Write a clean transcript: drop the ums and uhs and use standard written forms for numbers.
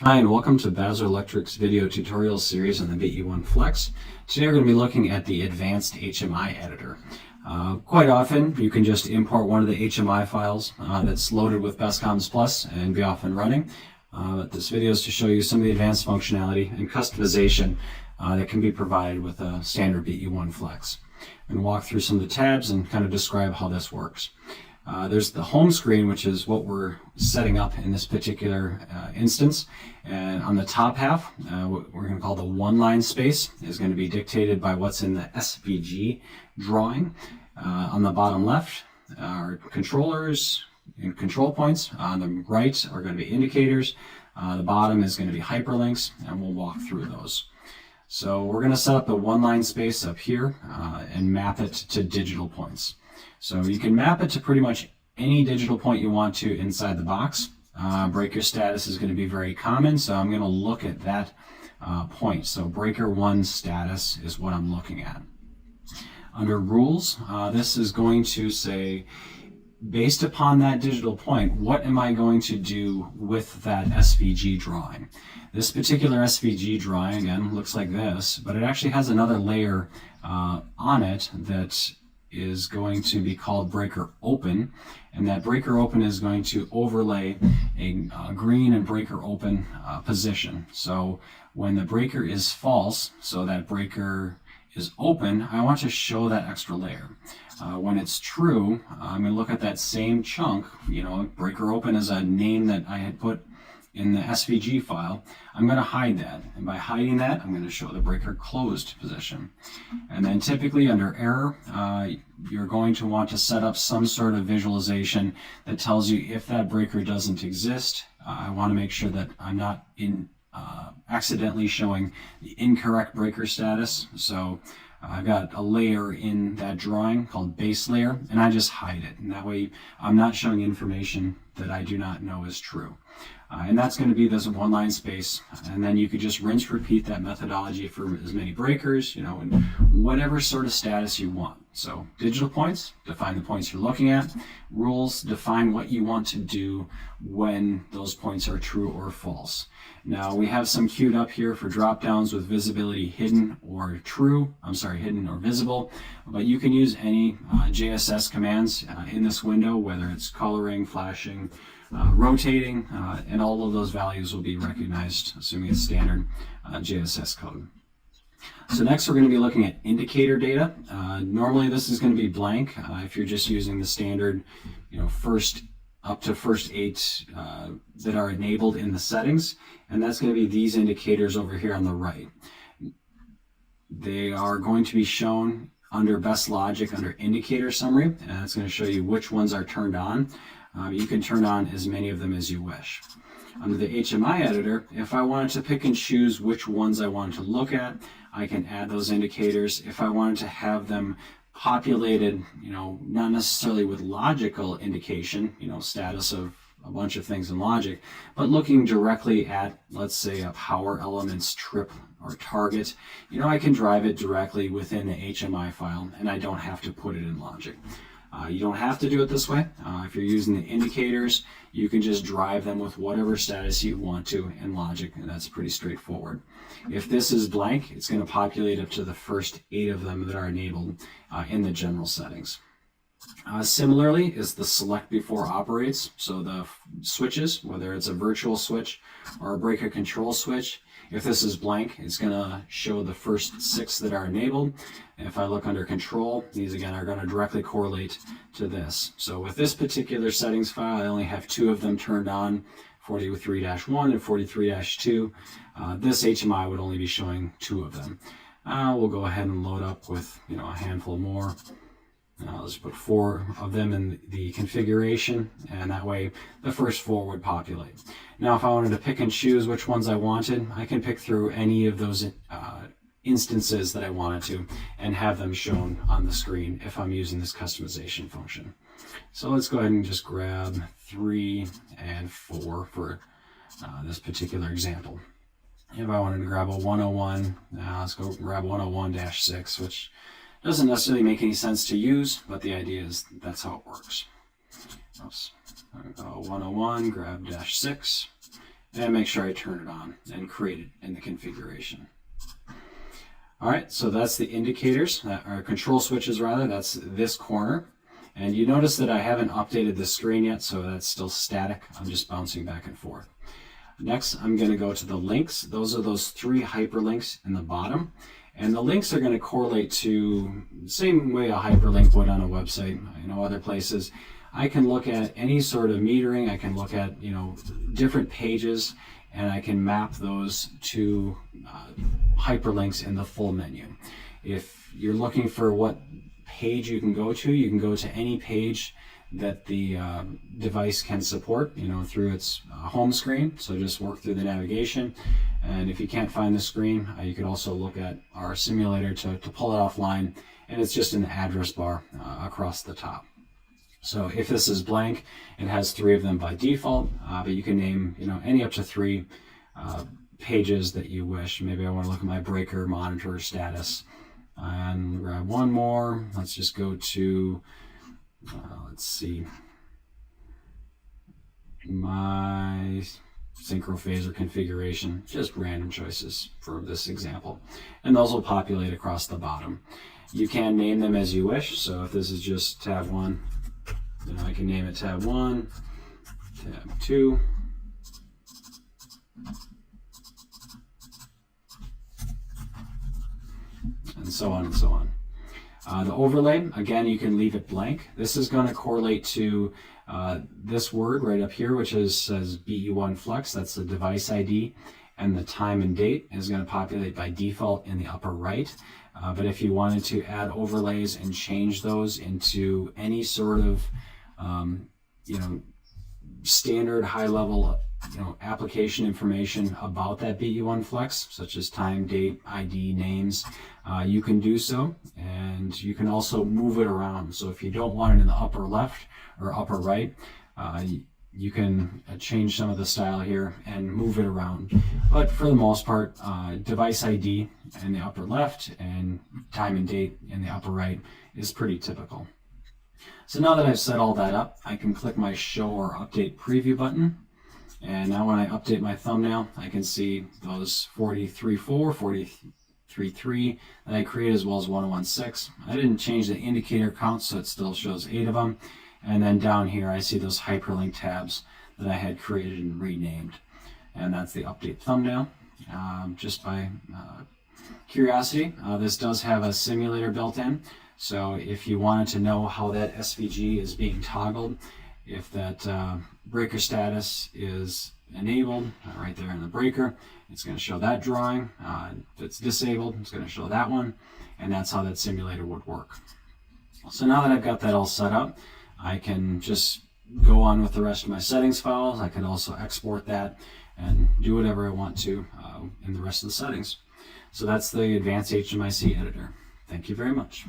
Hi, and welcome to Basler Electric's video tutorial series on the BE1-FLEX. Today we're going to be looking at the advanced HMI editor. Quite often you can just import one of the HMI files that's loaded with BestComms Plus and be off and running. But this video is to show you some of the advanced functionality and customization that can be provided with a standard BE1-FLEX. I'm going to walk through some of the tabs and kind of describe how this works. There's the home screen, which is what we're setting up in this particular instance. And on the top half, what we're going to call the one-line space is going to be dictated by what's in the SVG drawing. On the bottom left are controllers and control points. On the right are going to be indicators. The bottom is going to be hyperlinks, and we'll walk through those. So we're going to set up the one-line space up here and map it to digital points. So you can map it to pretty much any digital point you want to inside the box. Breaker status is going to be very common, so I'm going to look at that point. So breaker 1 status is what I'm looking at. Under rules, this is going to say, based upon that digital point, what am I going to do with that SVG drawing? This particular SVG drawing, again, looks like this, but it actually has another layer on it that is going to be called breaker open, and that breaker open is going to overlay a green and breaker open position. So when the breaker is false, so that breaker is open, I want to show that extra layer. When it's true, I'm going to look at that same chunk. Breaker open is a name that I had put in the SVG file. I'm going to hide that, and by hiding that, I'm going to show the breaker closed position. And then typically under error, you're going to want to set up some sort of visualization that tells you if that breaker doesn't exist. I want to make sure that I'm not accidentally showing the incorrect breaker status. So I've got a layer in that drawing called base layer, and I just hide it. And that way I'm not showing information that I do not know is true. And that's going to be this one-line space. And then you could just rinse, repeat that methodology for as many breakers, in whatever sort of status you want. So digital points, define the points you're looking at. Rules, define what you want to do when those points are true or false. Now we have some queued up here for drop-downs with visibility hidden or hidden or visible. But you can use any JSS commands in this window, whether it's coloring, flashing, rotating, and all of those values will be recognized, assuming it's standard JSS code. So next we're going to be looking at indicator data. Normally this is going to be blank if you're just using the standard, first up to first 8 that are enabled in the settings, and that's going to be these indicators over here on the right. They are going to be shown under best logic under indicator summary, and it's going to show you which ones are turned on. You can turn on as many of them as you wish. Under the HMI editor, if I wanted to pick and choose which ones I wanted to look at, I can add those indicators. If I wanted to have them populated, not necessarily with logical indication, status of a bunch of things in logic, but looking directly at, let's say, a power elements trip or target, I can drive it directly within the HMI file, and I don't have to put it in logic. You don't have to do it this way. If you're using the indicators, you can just drive them with whatever status you want to in logic, and that's pretty straightforward. If this is blank, it's going to populate up to the first 8 of them that are enabled in the general settings. Similarly is the select before operates, so the switches, whether it's a virtual switch or a breaker control switch, if this is blank, it's going to show the first 6 that are enabled. If I look under control, these again are going to directly correlate to this. So with this particular settings file, I only have 2 of them turned on, 43-1 and 43-2. This HMI would only be showing 2 of them. We'll go ahead and load up with a handful more. I'll just put 4 of them in the configuration, and that way the first 4 would populate. Now if I wanted to pick and choose which ones I wanted, I can pick through any of those instances that I wanted to and have them shown on the screen if I'm using this customization function. So let's go ahead and just grab 3 and 4 for this particular example. If I wanted to grab a 101, let's go grab 101-6, which doesn't necessarily make any sense to use, but the idea is that's how it works. Oops. 101, grab -6, and make sure I turn it on and create it in the configuration. All right, so that's the indicators, or control switches rather, that's this corner. And you notice that I haven't updated the screen yet, so that's still static. I'm just bouncing back and forth. Next, I'm going to go to the links. Those are those 3 hyperlinks in the bottom. And the links are going to correlate to the same way a hyperlink would on a website, other places. I can look at any sort of metering. I can look at, different pages, and I can map those to hyperlinks in the full menu. If you're looking for what page you can go to any page that the device can support, through its home screen. So just work through the navigation. And if you can't find the screen, you can also look at our simulator to pull it offline, and it's just in the address bar across the top. So if this is blank, it has 3 of them by default, but you can name any up to 3 pages that you wish. Maybe I want to look at my breaker monitor status, and grab one more. Let's just go to let's see, my synchrophaser configuration, just random choices for this example, and those will populate across the bottom. You can name them as you wish. So if this is just tab 1, I can name it tab 1, tab 2, and so on and so on. The overlay, again, you can leave it blank. This is going to correlate to this word right up here, which says BE1-FLEX. That's the device ID, and the time and date is going to populate by default in the upper right. But if you wanted to add overlays and change those into any sort of standard high-level application information about that BE1-FLEX, such as time, date, ID, names, you can do so, and you can also move it around. So if you don't want it in the upper left or upper right, you can change some of the style here and move it around. But for the most part, device ID in the upper left and time and date in the upper right is pretty typical. So now that I've set all that up, I can click my Show or Update Preview button. And now when I update my thumbnail, I can see those 43.4, 43.3 that I created, as well as 101.6. I didn't change the indicator count, so it still shows 8 of them. And then down here, I see those hyperlink tabs that I had created and renamed. And that's the update thumbnail. Just by curiosity, this does have a simulator built in. So if you wanted to know how that SVG is being toggled, if that breaker status is enabled right there in the breaker, it's going to show that drawing. If it's disabled, it's going to show that one, and that's how that simulator would work. So now that I've got that all set up, I can just go on with the rest of my settings files. I can also export that and do whatever I want to in the rest of the settings. So that's the Advanced HMIC Editor. Thank you very much.